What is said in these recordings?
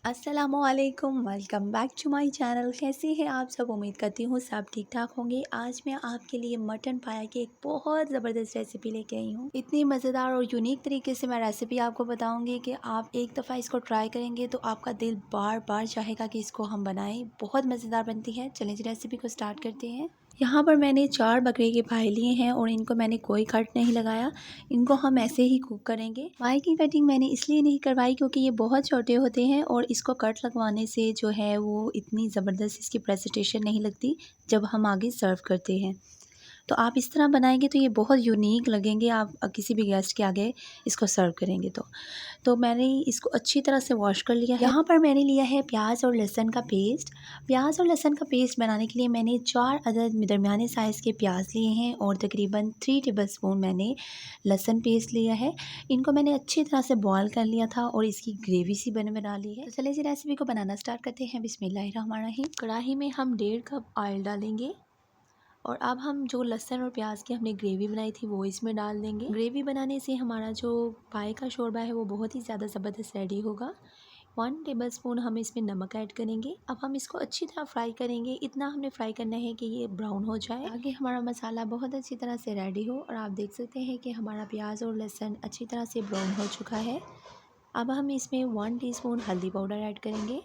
अस्सलामुअलैकुम, welcome back to my channel. कैसे हैं आप सब? उम्मीद करती हूँ सब ठीक ठाक होंगे। आज मैं आपके लिए मटन पाया की एक बहुत ज़बरदस्त रेसिपी लेके आई हूँ। इतनी मज़ेदार और यूनिक तरीके से मैं रेसिपी आपको बताऊँगी कि आप एक दफ़ा इसको ट्राई करेंगे तो आपका दिल बार बार चाहेगा कि इसको हम बनाएं। बहुत मज़ेदार बनती है। चलें जी रेसिपी को स्टार्ट करते हैं। यहाँ पर मैंने 4 बकरे के पाए लिए हैं और इनको मैंने कोई कट नहीं लगाया। इनको हम ऐसे ही कुक करेंगे। पाए की कटिंग मैंने इसलिए नहीं करवाई क्योंकि ये बहुत छोटे होते हैं और इसको कट लगवाने से जो है वो इतनी ज़बरदस्त इसकी प्रेजेंटेशन नहीं लगती जब हम आगे सर्व करते हैं। तो आप इस तरह बनाएंगे तो ये बहुत यूनिक लगेंगे आप किसी भी गेस्ट के आगे इसको सर्व करेंगे तो मैंने इसको अच्छी तरह से वॉश कर लिया है। यहाँ पर मैंने लिया है प्याज और लहसुन का पेस्ट। प्याज और लहसुन का पेस्ट बनाने के लिए मैंने 4 अदद दरमियाने साइज़ के प्याज लिए हैं और तकरीबन 3 टेबलस्पून मैंने लहसुन पेस्ट लिया है। इनको मैंने अच्छी तरह से बॉयल कर लिया था और इसकी ग्रेवी सी बना ली है। तो चलिए इस रेसिपी को बनाना स्टार्ट करते हैं। बिस्मिल्लाहिर्रहमानिर्रहीम। कढ़ाई में हम 1.5 कप ऑयल डालेंगे और अब हम जो लहसुन और प्याज की हमने ग्रेवी बनाई थी वो इसमें डाल देंगे। ग्रेवी बनाने से हमारा जो पाए का शोरबा है वो बहुत ही ज़्यादा ज़बरदस्त रेडी होगा। 1 टेबलस्पून हम इसमें नमक ऐड करेंगे। अब हम इसको अच्छी तरह फ्राई करेंगे। इतना हमने फ्राई करना है कि ये ब्राउन हो जाए ताकि हमारा मसाला बहुत अच्छी तरह से रेडी हो। और आप देख सकते हैं कि हमारा प्याज और लहसुन अच्छी तरह से ब्राउन हो चुका है। अब हम इसमें 1 टीस्पून हल्दी पाउडर ऐड करेंगे।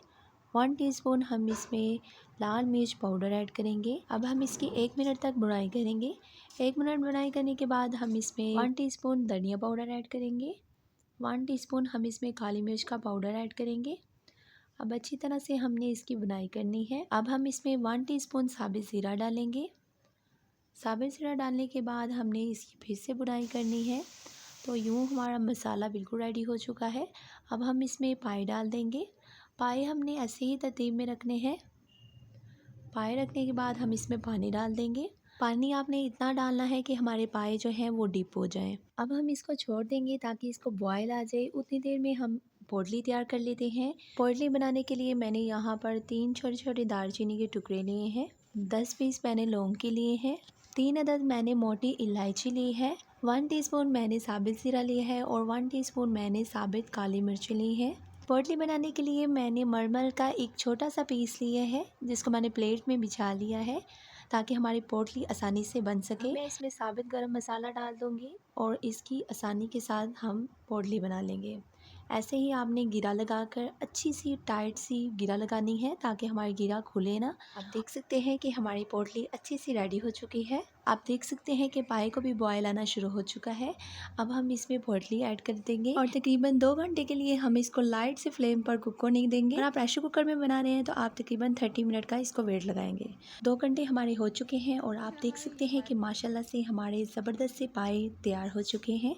1 टीस्पून हम इसमें लाल मिर्च पाउडर ऐड करेंगे। अब हम इसकी 1 मिनट तक बुनाई करेंगे। 1 मिनट बुनाई करने के बाद हम इसमें 1 टीस्पून धनिया पाउडर ऐड करेंगे। 1 टीस्पून हम इसमें काली मिर्च का पाउडर ऐड करेंगे। अब अच्छी तरह से हमने इसकी बुनाई करनी है। अब हम इसमें 1 टीस्पून साबित ज़ीरा डालेंगे। साबित ज़ीरा डालने के बाद हमने इसकी फिर से बुनाई करनी है। तो यूँ हमारा मसाला बिल्कुल रेडी हो चुका है। अब हम इसमें पाए डाल देंगे। पाए हमने ऐसे ही तरतीब में रखने हैं। पाए रखने के बाद हम इसमें पानी डाल देंगे। पानी आपने इतना डालना है कि हमारे पाए जो हैं वो डिप हो जाएं। अब हम इसको छोड़ देंगे ताकि इसको बॉयल आ जाए। उतनी देर में हम पोटली तैयार कर लेते हैं। पोटली बनाने के लिए मैंने यहाँ पर 3 छोटे छोटे दालचीनी के टुकड़े लिए हैं। 10 पीस मैंने लौंग के लिए हैं। 3 अदद मैंने मोटी इलायची ली है। 1 टीस्पून मैंने साबित ज़ीरा लिया है और 1 टीस्पून मैंने साबित काली मिर्च ली है। पोटली बनाने के लिए मैंने मरमल का एक छोटा सा पीस लिया है जिसको मैंने प्लेट में बिछा लिया है ताकि हमारी पोटली आसानी से बन सके। मैं इसमें साबित गरम मसाला डाल दूँगी और इसकी आसानी के साथ हम पोटली बना लेंगे। ऐसे ही आपने गिरा लगाकर अच्छी सी टाइट सी गिरा लगानी है ताकि हमारी गिरा खुले ना। आप देख सकते हैं कि हमारी पोटली अच्छी सी रेडी हो चुकी है। आप देख सकते हैं कि पाए को भी बॉयल आना शुरू हो चुका है। अब हम इसमें पोटली ऐड कर देंगे और तकरीबन 2 घंटे के लिए हम इसको लाइट से फ्लेम पर कुक होने देंगे। अगर आप प्रेशर कुकर में बना रहे हैं तो आप तकरीबन 30 मिनट का इसको वेट लगाएंगे। 2 घंटे हमारे हो चुके हैं और आप देख सकते हैं कि माशाल्लाह से हमारे ज़बरदस्त से पाए तैयार हो चुके हैं।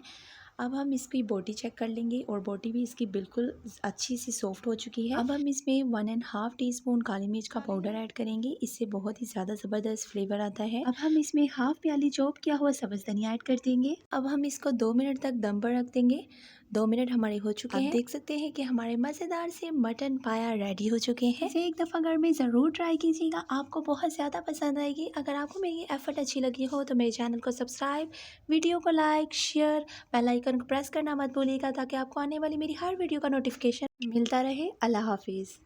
अब हम इसकी बोटी चेक कर लेंगे और बोटी भी इसकी बिल्कुल अच्छी सी सॉफ्ट हो चुकी है। अब हम इसमें 1.5 टीस्पून काली मिर्च का पाउडर ऐड करेंगे। इससे बहुत ही ज़्यादा ज़बरदस्त फ्लेवर आता है। अब हम इसमें हाफ प्याली चॉप किया हुआ सब्ज़ धनिया ऐड कर देंगे। अब हम इसको 2 मिनट तक दम पर रख देंगे। 2 मिनट हमारे हो चुके हैं। देख सकते हैं कि हमारे मज़ेदार से मटन पाया रेडी हो चुके हैं। इसे एक दफ़ा घर में ज़रूर ट्राई कीजिएगा, आपको बहुत ज़्यादा पसंद आएगी। अगर आपको मेरी एफर्ट अच्छी लगी हो तो मेरे चैनल को सब्सक्राइब, वीडियो को लाइक, शेयर, बेल आइकन को प्रेस करना मत भूलिएगा ताकि आपको आने वाली मेरी हर वीडियो का नोटिफिकेशन मिलता रहे। अल्लाह हाफिज़।